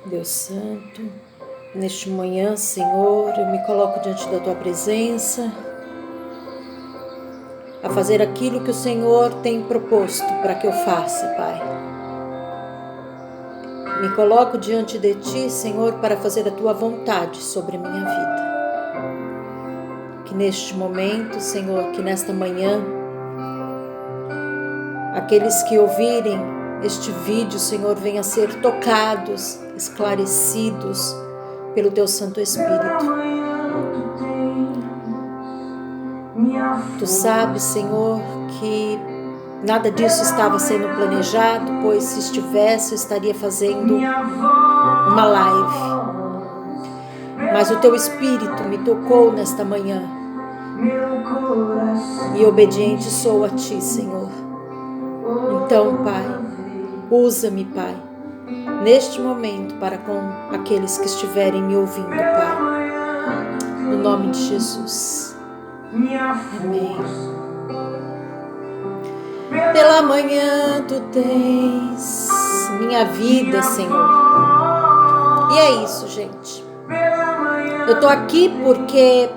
Deus Santo, neste manhã, Senhor, eu me coloco diante da Tua presença, a fazer aquilo que o Senhor tem proposto para que eu faça, Pai. Me coloco diante de Ti, Senhor, para fazer a Tua vontade sobre a minha vida. Que neste momento, Senhor, que nesta manhã, aqueles que ouvirem este vídeo, Senhor, venham a ser tocados, esclarecidos pelo Teu Santo Espírito. Tu sabes, Senhor, que nada disso estava sendo planejado, pois se estivesse, eu estaria fazendo uma live. Mas o Teu Espírito me tocou nesta manhã. E obediente sou a Ti, Senhor. Então, Pai, usa-me, Pai, neste momento para com aqueles que estiverem me ouvindo, Pai. No nome de Jesus. Amém. Pela manhã Tu tens minha vida, Senhor. E é isso, gente. Eu tô aqui porque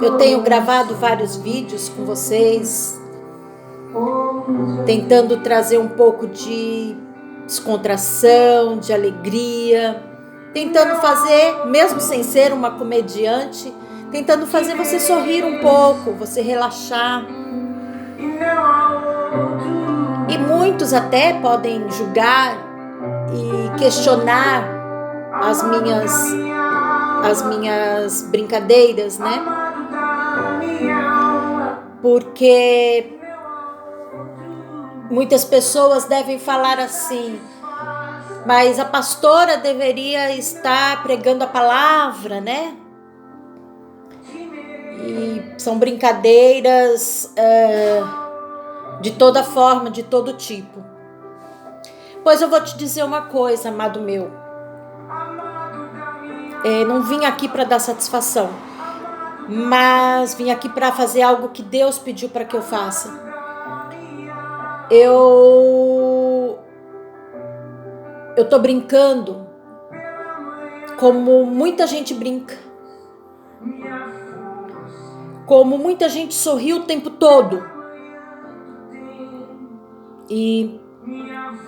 eu tenho gravado vários vídeos com vocês, tentando trazer um pouco de descontração, de alegria, tentando fazer, mesmo sem ser uma comediante, tentando fazer você sorrir um pouco, você relaxar. E muitos até podem julgar e questionar as minhas brincadeiras, né? Porque muitas pessoas devem falar assim, mas a pastora deveria estar pregando a palavra, né? E são brincadeiras de toda forma, de todo tipo. Pois eu vou te dizer uma coisa, amado meu. Não vim aqui para dar satisfação, mas vim aqui para fazer algo que Deus pediu para que eu faça. Eu tô brincando como muita gente brinca, como muita gente sorri o tempo todo, e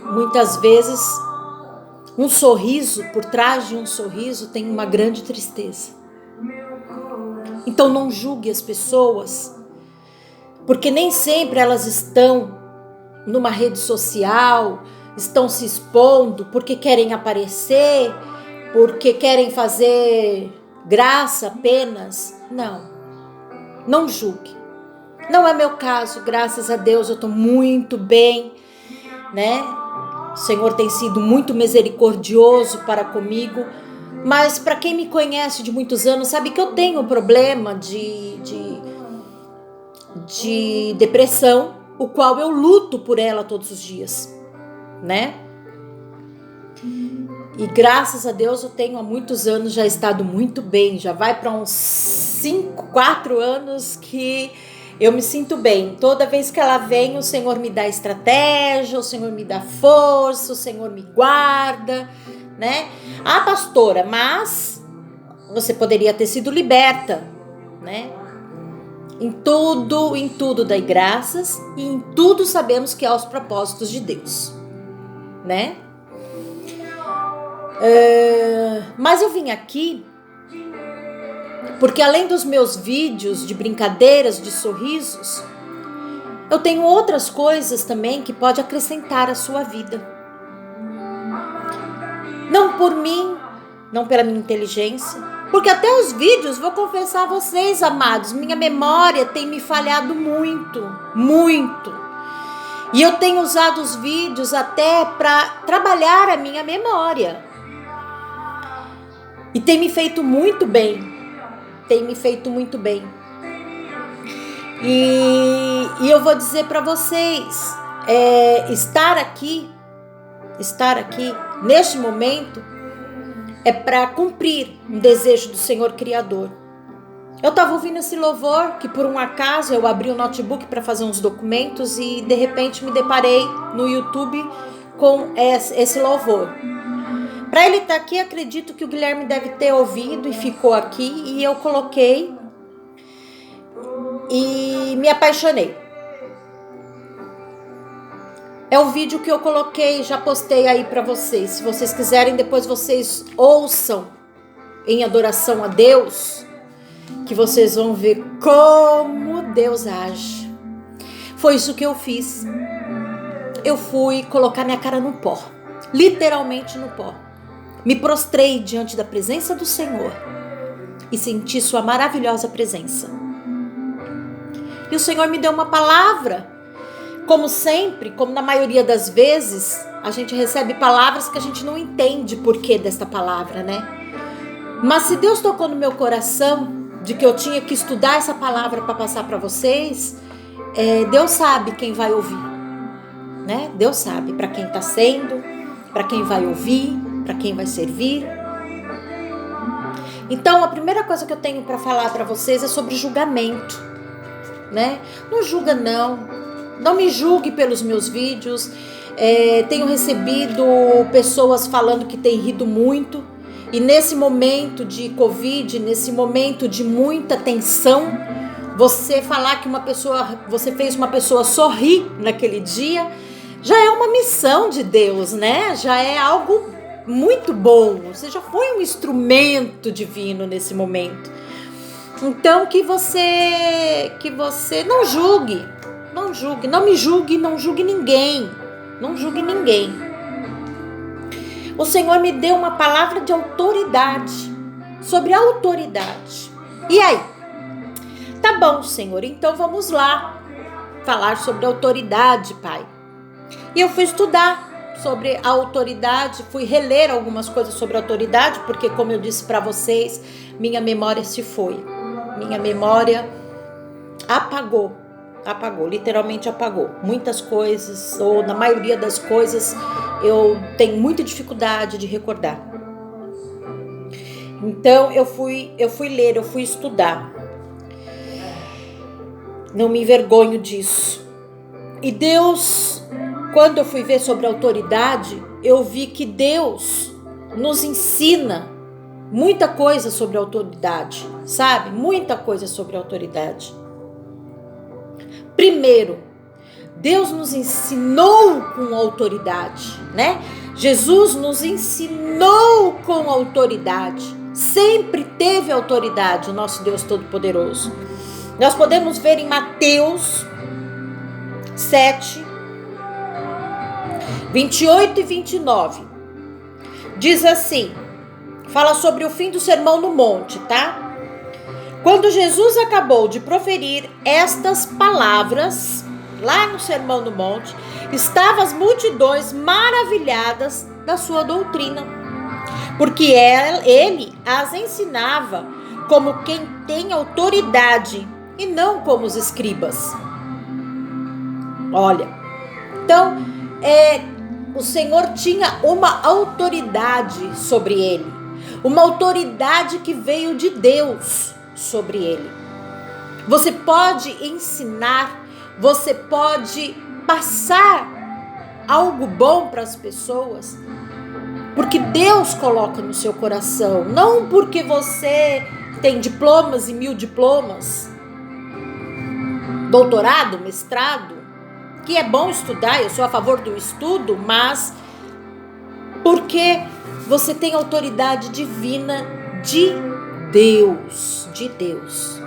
muitas vezes um sorriso, por trás de um sorriso tem uma grande tristeza. Então não julgue as pessoas, porque nem sempre elas estão numa rede social, estão se expondo porque querem aparecer, porque querem fazer graça apenas. Não julgue. Não é meu caso, graças a Deus eu estou muito bem, né? O Senhor tem sido muito misericordioso para comigo, mas para quem me conhece de muitos anos sabe que eu tenho um problema de depressão, o qual eu luto por ela todos os dias, né? E graças a Deus eu tenho há muitos anos já estado muito bem, já vai para uns 4 anos que eu me sinto bem. Toda vez que ela vem, o Senhor me dá estratégia, o Senhor me dá força, o Senhor me guarda, né? Ah, pastora, mas você poderia ter sido liberta, né? Em tudo dai graças, e em tudo sabemos que há os propósitos de Deus, né? Mas eu vim aqui porque além dos meus vídeos de brincadeiras, de sorrisos, eu tenho outras coisas também que pode acrescentar à sua vida. Não por mim, não pela minha inteligência, porque até os vídeos, vou confessar a vocês, amados, minha memória tem me falhado muito, muito. E eu tenho usado os vídeos até para trabalhar a minha memória. E tem me feito muito bem. E eu vou dizer para vocês, estar aqui neste momento é para cumprir um desejo do Senhor Criador. Eu estava ouvindo esse louvor, que por um acaso eu abri o notebook para fazer uns documentos e de repente me deparei no YouTube com esse louvor. Para ele estar aqui, acredito que o Guilherme deve ter ouvido e ficou aqui, e eu coloquei e me apaixonei. É o vídeo que eu coloquei, já postei aí para vocês. Se vocês quiserem, depois vocês ouçam em adoração a Deus, que vocês vão ver como Deus age. Foi isso que eu fiz. Eu fui colocar minha cara no pó, literalmente no pó. Me prostrei diante da presença do Senhor e senti sua maravilhosa presença. E o Senhor me deu uma palavra. Como sempre, como na maioria das vezes, a gente recebe palavras que a gente não entende o porquê desta palavra, né? Mas se Deus tocou no meu coração de que eu tinha que estudar essa palavra para passar para vocês, Deus sabe quem vai ouvir, né? Deus sabe para quem está sendo, para quem vai ouvir, para quem vai servir. Então, a primeira coisa que eu tenho para falar para vocês é sobre julgamento, né? Não julga não me julgue pelos meus vídeos. Tenho recebido pessoas falando que tem rido muito, e nesse momento de Covid, nesse momento de muita tensão, você falar que você fez uma pessoa sorrir naquele dia, já é uma missão de Deus, né? Já é algo muito bom. Você já foi um instrumento divino nesse momento. Então que você não julgue, não me julgue, não julgue ninguém, não julgue ninguém. O Senhor me deu uma palavra de autoridade, sobre autoridade. E aí? Tá bom, Senhor, então vamos lá falar sobre autoridade, Pai. E eu fui estudar sobre a autoridade, fui reler algumas coisas sobre autoridade, porque como eu disse para vocês, minha memória se foi. Minha memória apagou, literalmente apagou. Muitas coisas, ou na maioria das coisas, eu tenho muita dificuldade de recordar. Então eu fui ler, eu fui estudar. Não me envergonho disso. E Deus, quando eu fui ver sobre autoridade, eu vi que Deus nos ensina muita coisa sobre autoridade, sabe? Muita coisa sobre autoridade. Primeiro, Deus nos ensinou com autoridade, né? Jesus nos ensinou com autoridade. Sempre teve autoridade, o nosso Deus Todo-Poderoso. Nós podemos ver em Mateus 7, 28 e 29. Diz assim, fala sobre o fim do Sermão no Monte, tá? Quando Jesus acabou de proferir estas palavras, lá no Sermão do Monte, estavam as multidões maravilhadas da sua doutrina, porque ele as ensinava como quem tem autoridade e não como os escribas. Olha, então, o Senhor tinha uma autoridade sobre ele, uma autoridade que veio de Deus sobre ele. Você pode ensinar, você pode passar algo bom para as pessoas, porque Deus coloca no seu coração, não porque você tem diplomas e 1000 diplomas, doutorado, mestrado, que é bom estudar, eu sou a favor do estudo, mas porque você tem autoridade divina de Deus,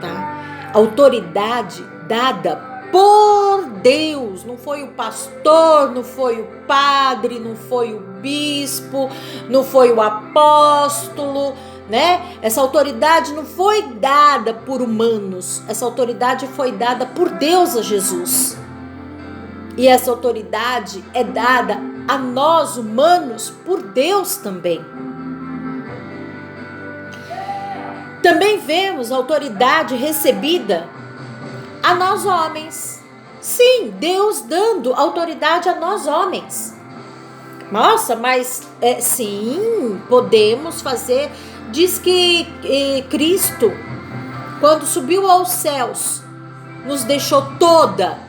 tá? Autoridade dada por Deus, não foi o pastor, não foi o padre, não foi o bispo, não foi o apóstolo, né? Essa autoridade não foi dada por humanos, essa autoridade foi dada por Deus a Jesus. E essa autoridade é dada a nós humanos por Deus também. Também vemos a autoridade recebida a nós homens. Sim, Deus dando autoridade a nós homens. Nossa, mas sim, podemos fazer. Diz que Cristo, quando subiu aos céus, nos deixou toda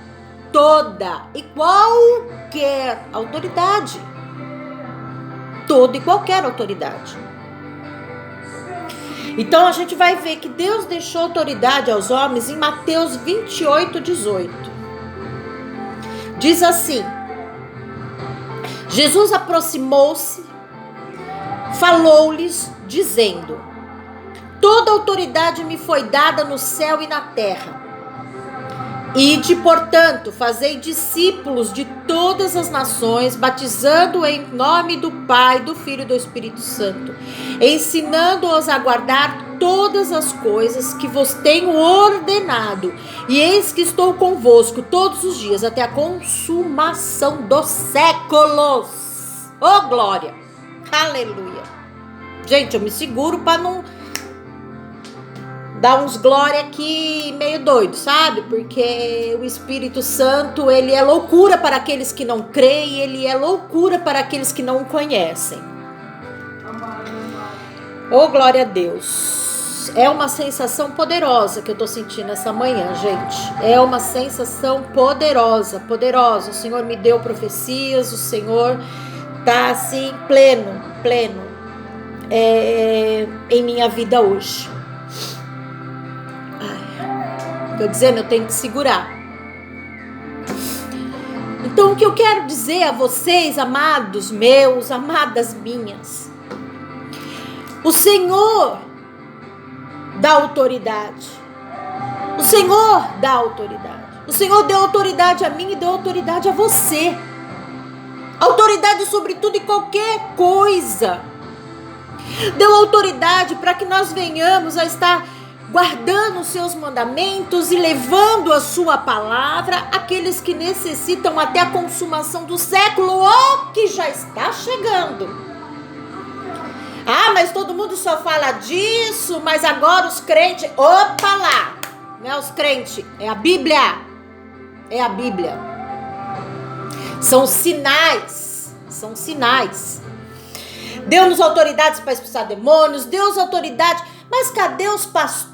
e qualquer autoridade. toda e qualquer autoridade. Então a gente vai ver que Deus deixou autoridade aos homens em Mateus 28:18. Diz assim: Jesus aproximou-se, falou-lhes, dizendo: toda autoridade me foi dada no céu e na terra. Ide, portanto, fazei discípulos de todas as nações, batizando em nome do Pai, do Filho e do Espírito Santo, ensinando-os a guardar todas as coisas que vos tenho ordenado. E eis que estou convosco todos os dias, até a consumação dos séculos. Oh, glória! Aleluia! Gente, eu me seguro para não dar uns glória aqui meio doido, sabe? Porque o Espírito Santo, ele é loucura para aqueles que não creem, ele é loucura para aqueles que não o conhecem. Oh, glória a Deus. É uma sensação poderosa que eu tô sentindo essa manhã, gente. É uma sensação poderosa, poderosa. O Senhor me deu profecias, o Senhor tá assim, pleno em minha vida hoje. Tô dizendo, eu tenho que segurar. Então, o que eu quero dizer a vocês, amados meus, amadas minhas, o Senhor dá autoridade. O Senhor dá autoridade. O Senhor deu autoridade a mim e deu autoridade a você. Autoridade sobre tudo e qualquer coisa. Deu autoridade para que nós venhamos a estar guardando os seus mandamentos e levando a sua palavra àqueles que necessitam até a consumação do século ou que já está chegando. Ah, mas todo mundo só fala disso, mas agora os crentes, opa lá, não é os crentes, é a Bíblia, é a Bíblia. São sinais. Deu-nos autoridades para expulsar demônios, deu-nos autoridade, mas cadê os pastores?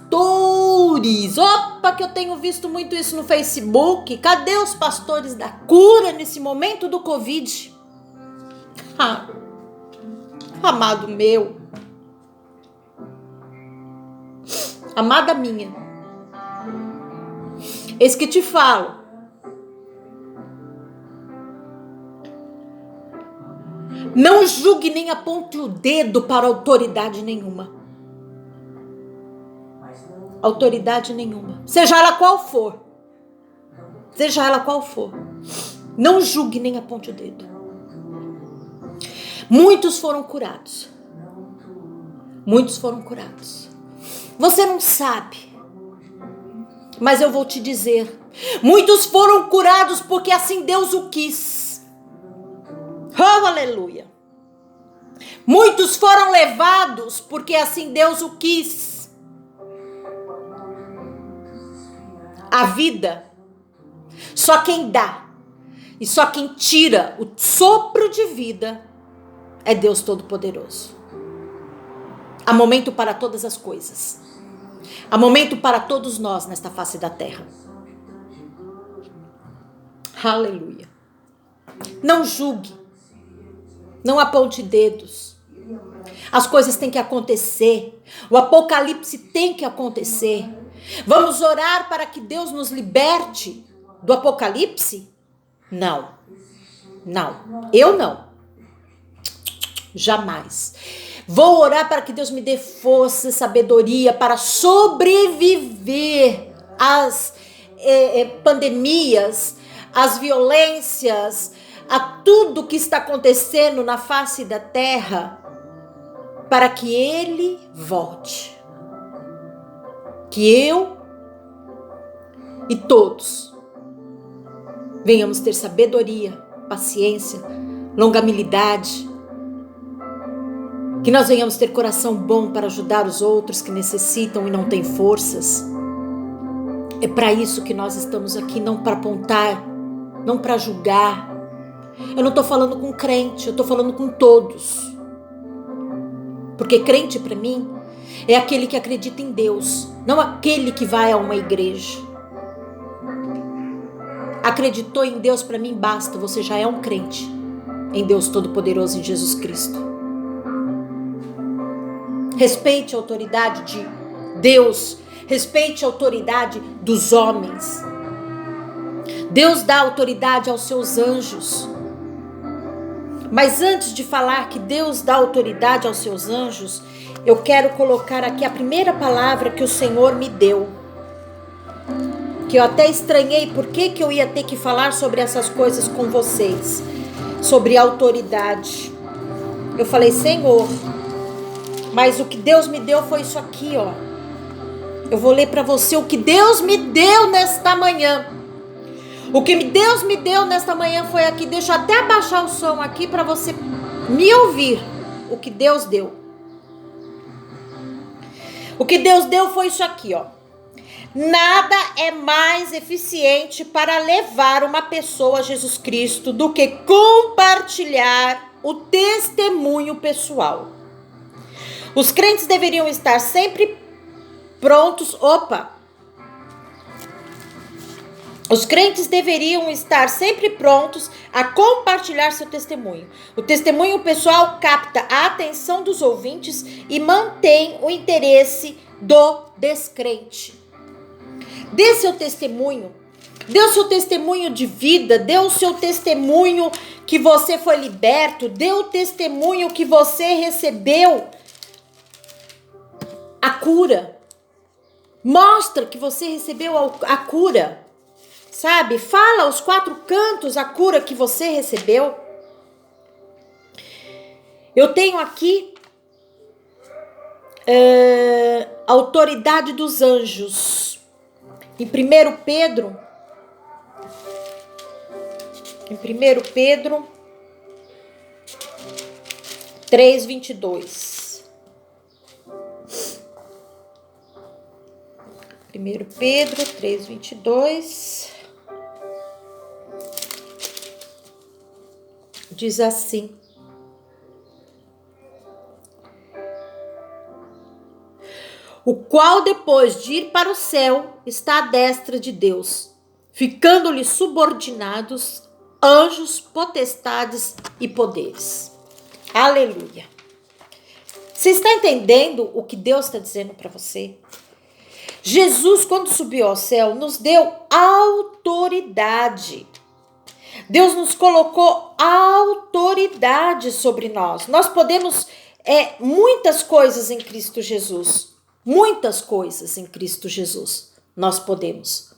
Opa, que eu tenho visto muito isso no Facebook. Cadê os pastores da cura nesse momento do Covid? Amado meu, amada minha, eis que te falo. Não julgue nem aponte o dedo para autoridade nenhuma. Autoridade nenhuma. Seja ela qual for. Seja ela qual for. Não julgue nem aponte o dedo. Muitos foram curados. Muitos foram curados. Você não sabe. Mas eu vou te dizer. Muitos foram curados porque assim Deus o quis. Oh, aleluia. Muitos foram levados porque assim Deus o quis. A vida, só quem dá e só quem tira o sopro de vida é Deus Todo-Poderoso. Há momento para todas as coisas. Há momento para todos nós nesta face da terra. Aleluia. Não julgue. Não aponte dedos. As coisas têm que acontecer. O apocalipse tem que acontecer. Vamos orar para que Deus nos liberte do apocalipse? Não. Não. Eu não. Jamais. Vou orar para que Deus me dê força e sabedoria para sobreviver às pandemias, às violências, a tudo que está acontecendo na face da terra, para que Ele volte. Que eu e todos venhamos ter sabedoria, paciência, longanimidade, que nós venhamos ter coração bom para ajudar os outros que necessitam e não têm forças. É para isso que nós estamos aqui, não para apontar, não para julgar. Eu não estou falando com crente, eu estou falando com todos. Porque crente para mim é aquele que acredita em Deus, não aquele que vai a uma igreja. Acreditou em Deus, para mim basta, você já é um crente em Deus Todo-Poderoso, em Jesus Cristo. Respeite a autoridade de Deus. Respeite a autoridade dos homens. Deus dá autoridade aos seus anjos. Mas antes de falar que Deus dá autoridade aos seus anjos, eu quero colocar aqui a primeira palavra que o Senhor me deu. Que eu até estranhei por que eu ia ter que falar sobre essas coisas com vocês. Sobre autoridade. Eu falei, Senhor, mas o que Deus me deu foi isso aqui, ó. Eu vou ler para você o que Deus me deu nesta manhã. O que Deus me deu nesta manhã foi aqui. Deixa eu até abaixar o som aqui para você me ouvir. O que Deus deu. O que Deus deu foi isso aqui, ó. Nada é mais eficiente para levar uma pessoa a Jesus Cristo do que compartilhar o testemunho pessoal. Os crentes deveriam estar sempre prontos. Os crentes deveriam estar sempre prontos a compartilhar seu testemunho. O testemunho pessoal capta a atenção dos ouvintes e mantém o interesse do descrente. Dê seu testemunho. Dê o seu testemunho de vida. Dê o seu testemunho que você foi liberto. Dê o testemunho que você recebeu a cura. Mostra que você recebeu a cura. Sabe? Fala aos quatro cantos a cura que você recebeu. Eu tenho aqui a autoridade dos anjos. Em 1 Pedro 3:22. 1 Pedro 3:22 diz assim: o qual depois de ir para o céu está à destra de Deus, ficando-lhe subordinados anjos, potestades e poderes. Aleluia. Você está entendendo o que Deus está dizendo para você? Jesus, quando subiu ao céu, nos deu autoridade. Deus nos colocou autoridade sobre nós. Nós podemos muitas coisas em Cristo Jesus. Muitas coisas em Cristo Jesus nós podemos.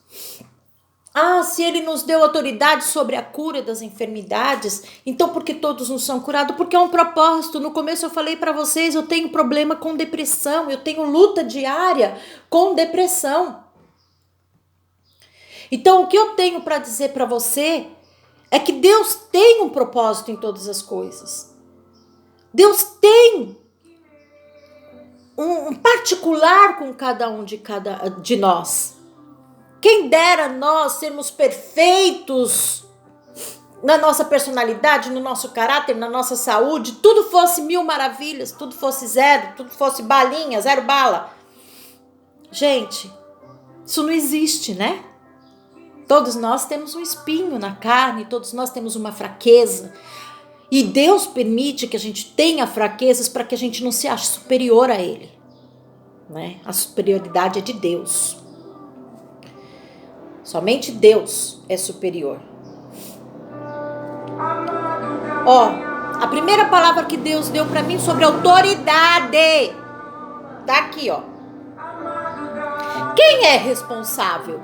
Se ele nos deu autoridade sobre a cura das enfermidades, então por que todos não são curados? Porque é um propósito. No começo eu falei para vocês, eu tenho problema com depressão, eu tenho luta diária com depressão. Então o que eu tenho para dizer para você é que Deus tem um propósito em todas as coisas. Deus tem um particular com cada um de nós. Quem dera nós sermos perfeitos na nossa personalidade, no nosso caráter, na nossa saúde, tudo fosse 1000 maravilhas, tudo fosse zero, tudo fosse balinha, zero bala. Gente, isso não existe, né? Todos nós temos um espinho na carne, todos nós temos uma fraqueza. E Deus permite que a gente tenha fraquezas para que a gente não se ache superior a Ele. Né? A superioridade é de Deus. Somente Deus é superior. A primeira palavra que Deus deu para mim sobre autoridade. Tá aqui, ó. Quem é responsável?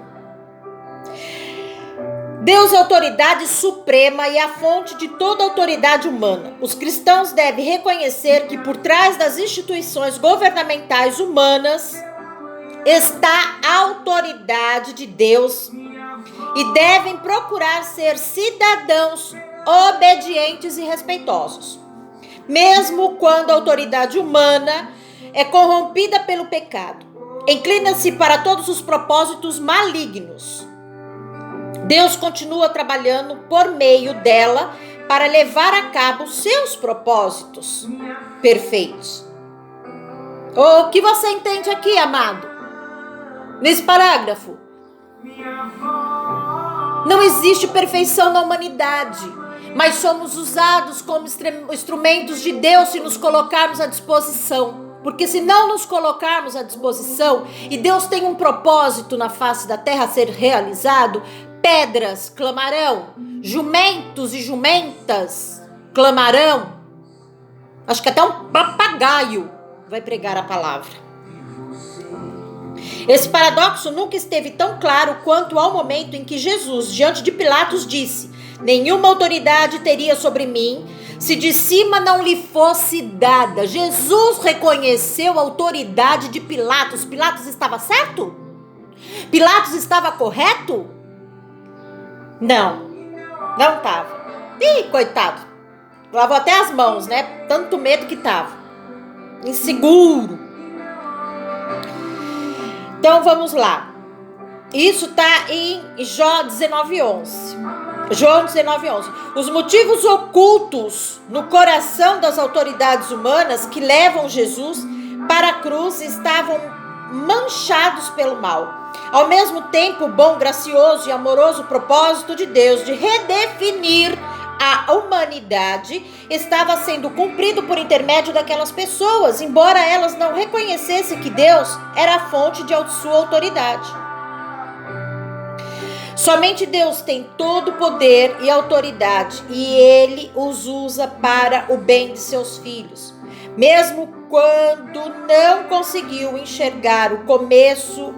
Deus é a autoridade suprema e a fonte de toda autoridade humana. Os cristãos devem reconhecer que por trás das instituições governamentais humanas está a autoridade de Deus e devem procurar ser cidadãos obedientes e respeitosos. Mesmo quando a autoridade humana é corrompida pelo pecado, inclina-se para todos os propósitos malignos. Deus continua trabalhando por meio dela para levar a cabo seus propósitos perfeitos. O que você entende aqui, amado? Nesse parágrafo. Não existe perfeição na humanidade, mas somos usados como instrumentos de Deus se nos colocarmos à disposição. Porque se não nos colocarmos à disposição, e Deus tem um propósito na face da terra a ser realizado, pedras clamarão, jumentos e jumentas clamarão. Acho que até um papagaio vai pregar a palavra. Esse paradoxo nunca esteve tão claro quanto ao momento em que Jesus, diante de Pilatos, disse: nenhuma autoridade teria sobre mim se de cima não lhe fosse dada. Jesus reconheceu a autoridade de Pilatos. Pilatos estava certo? Pilatos estava correto? Não estava. Ih, coitado. Lavou até as mãos, né? Tanto medo que estava. Inseguro. Então vamos lá. Isso está em Jó 19:11. João 19:11. Os motivos ocultos no coração das autoridades humanas que levam Jesus para a cruz estavam manchados pelo mal. Ao mesmo tempo, o bom, gracioso e amoroso propósito de Deus de redefinir a humanidade estava sendo cumprido por intermédio daquelas pessoas, embora elas não reconhecessem que Deus era a fonte de sua autoridade. Somente Deus tem todo o poder e autoridade, e Ele os usa para o bem de seus filhos. Mesmo quando não conseguiu enxergar o começo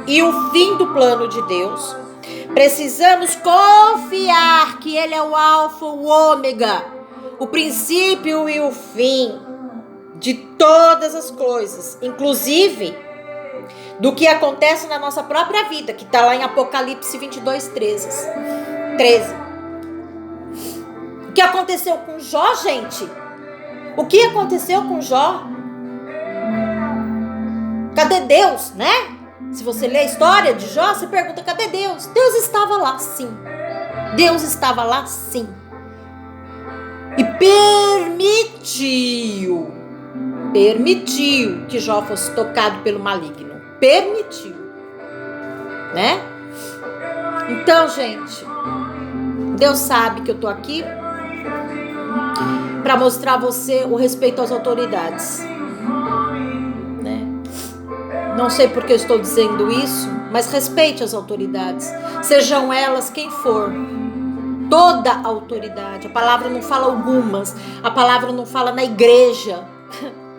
e o fim do plano de Deus, precisamos confiar que Ele é o alfa, o ômega, o princípio e o fim de todas as coisas, inclusive do que acontece na nossa própria vida, que está lá em Apocalipse 22:13. O que aconteceu com Jó, gente? O que aconteceu com Jó? Cadê Deus, né? Se você lê a história de Jó, você pergunta, cadê Deus? Deus estava lá, sim. Deus estava lá, sim. E permitiu que Jó fosse tocado pelo maligno. Permitiu, né? Então, gente, Deus sabe que eu tô aqui para mostrar a você o respeito às autoridades, né? Não sei por que eu estou dizendo isso, mas respeite as autoridades, sejam elas quem for. Toda a autoridade. A palavra não fala algumas, a palavra não fala na igreja.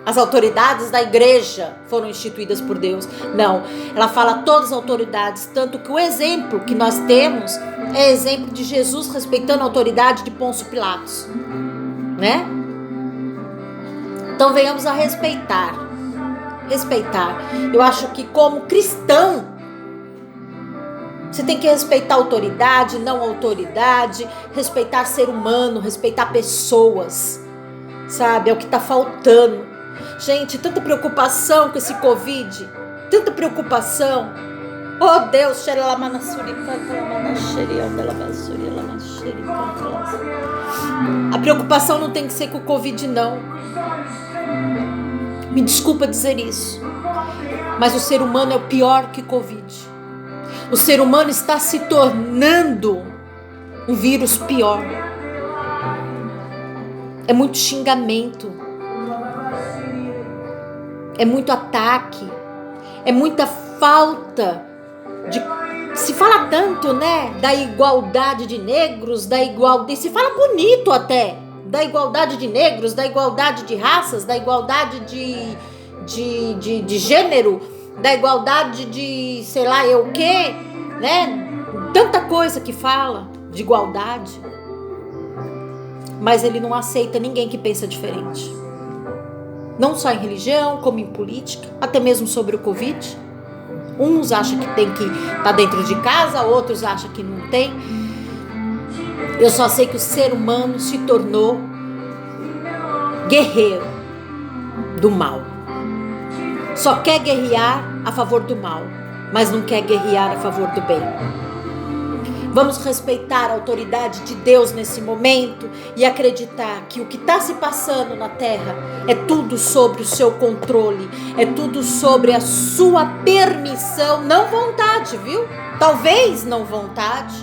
As autoridades da igreja foram instituídas por Deus. Não, ela fala todas as autoridades, tanto que o exemplo que nós temos é exemplo de Jesus respeitando a autoridade de Pôncio Pilatos, né? Então venhamos a respeitar. Eu acho que como cristão, você tem que respeitar a autoridade, não a autoridade, respeitar ser humano, respeitar pessoas, sabe? É o que está faltando. Gente, tanta preocupação com esse Covid, tanta preocupação. Oh Deus, a preocupação não tem que ser com o Covid, não. Me desculpa dizer isso, mas o ser humano é o pior que Covid. O ser humano está se tornando um vírus pior. É muito xingamento, é muito ataque, é muita falta de... Se fala tanto, né, da igualdade de negros, da igualdade... Se fala bonito até, da igualdade de negros, da igualdade de raças, da igualdade de gênero, da igualdade de sei lá eu o quê, né? Tanta coisa que fala de igualdade. Mas ele não aceita ninguém que pensa diferente. Não só em religião, como em política, até mesmo sobre o Covid. Uns acham que tem que estar dentro de casa, outros acham que não tem. Eu só sei que o ser humano se tornou guerreiro do mal. Só quer guerrear a favor do mal, mas não quer guerrear a favor do bem. Vamos respeitar a autoridade de Deus nesse momento e acreditar que o que está se passando na terra é tudo sobre o seu controle, é tudo sobre a sua permissão, não vontade, viu? Talvez não vontade.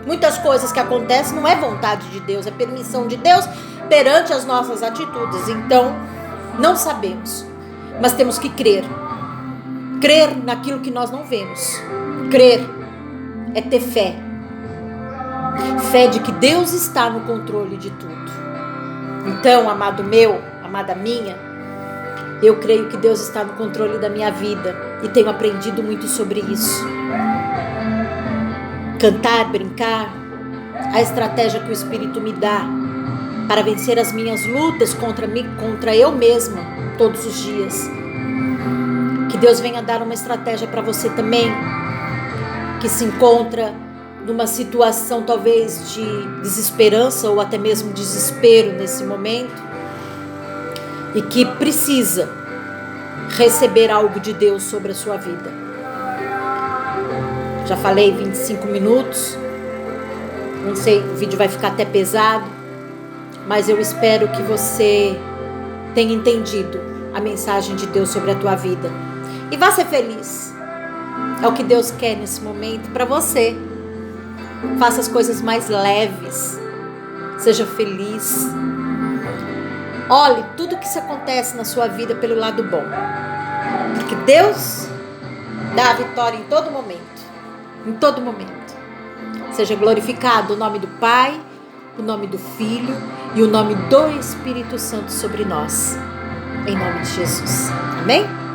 Muitas coisas que acontecem não é vontade de Deus, é permissão de Deus perante as nossas atitudes. Então, não sabemos. Mas temos que crer. Crer naquilo que nós não vemos. Crer é ter fé. Fé de que Deus está no controle de tudo. Então, amado meu, amada minha, eu creio que Deus está no controle da minha vida e tenho aprendido muito sobre isso. Cantar, brincar, a estratégia que o Espírito me dá para vencer as minhas lutas contra eu mesma todos os dias. Que Deus venha dar uma estratégia para você também, que se encontra numa situação talvez de desesperança ou até mesmo desespero nesse momento e que precisa receber algo de Deus sobre a sua vida. Já falei 25 minutos, não sei, o vídeo vai ficar até pesado, mas eu espero que você tenha entendido a mensagem de Deus sobre a tua vida e vá ser feliz. É o que Deus quer nesse momento para você. Faça as coisas mais leves. Seja feliz. Olhe tudo que se acontece na sua vida pelo lado bom. Porque Deus dá a vitória em todo momento. Em todo momento. Seja glorificado o nome do Pai, o nome do Filho e o nome do Espírito Santo sobre nós. Em nome de Jesus. Amém?